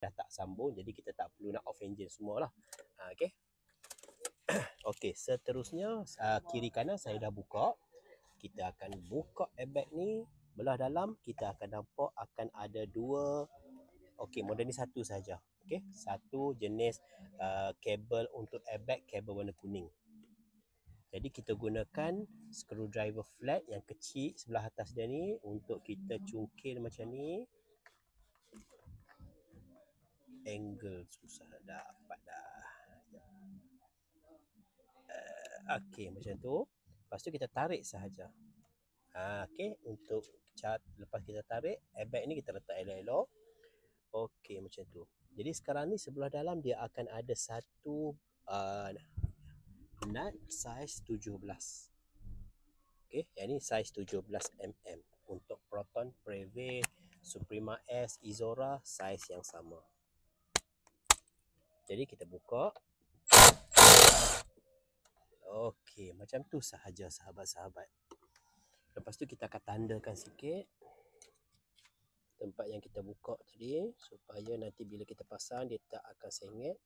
dah tak sambung, jadi kita tak perlu nak off engine semua lah. Okay. Okey, seterusnya kiri kanan saya dah buka. Kita akan buka airbag ni, belah dalam kita akan nampak akan ada dua. Okey, model ni satu saja. Okey, satu jenis kabel untuk airbag, kabel warna kuning. Jadi kita gunakan screwdriver flat yang kecil sebelah atas dia ni untuk kita cungkil macam ni. Angle susah dapat dah. Okey, macam tu. Lepas tu kita tarik sahaja. Okey, untuk lepas kita tarik, airbag ni kita letak elok-elok. Okey, macam tu. Jadi sekarang ni sebelah dalam dia akan ada satu nut saiz 17. Okey, yang ni saiz 17 mm. Untuk Proton, Prevail, Suprema S, Izora saiz yang sama. Jadi kita buka. Okey, macam tu sahaja sahabat-sahabat. Lepas tu kita akan tandakan sikit tempat yang kita buka tadi, supaya nanti bila kita pasang dia tak akan sengit.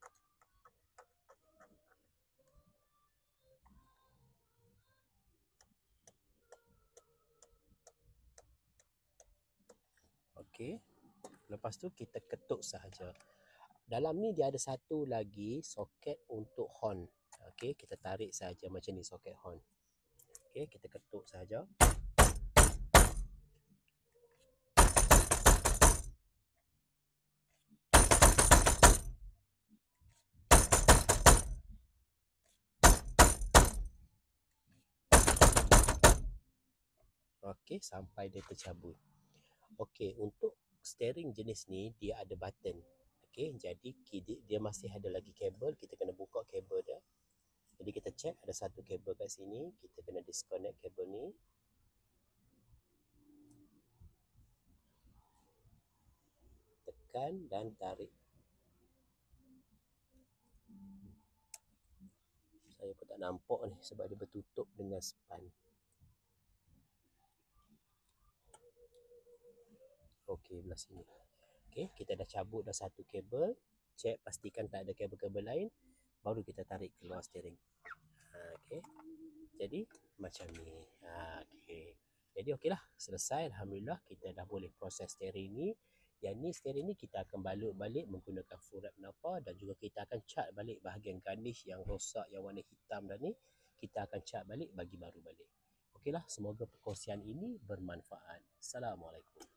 Okey. Lepas tu kita ketuk sahaja. Dalam ni dia ada satu lagi soket untuk horn. Okey, kita tarik saja macam ni soket horn. Okey, kita ketuk saja. Okey, sampai dia tercabut. Okey, untuk steering jenis ni dia ada button. Okey, jadi dia masih ada lagi kabel, kita kena buka kabel dia. Jadi kita check ada satu kabel kat sini, kita kena disconnect kabel ni. Tekan dan tarik. Saya pun tak nampak ni sebab dia bertutup dengan span. Okey, belah sini. Okey, kita dah cabut dah satu kabel. Check pastikan tak ada kabel-kabel lain, baru kita tarik keluar steering. Okey. Jadi macam ni. Okey. Jadi okeylah, selesai. Alhamdulillah kita dah boleh proses steering ni. Yang ni steering ni kita akan balut balik menggunakan full wrap napa, dan juga kita akan cat balik bahagian garnish yang rosak yang warna hitam dah ni. Kita akan cat balik, bagi baru balik. Okeylah, semoga perkongsian ini bermanfaat. Assalamualaikum.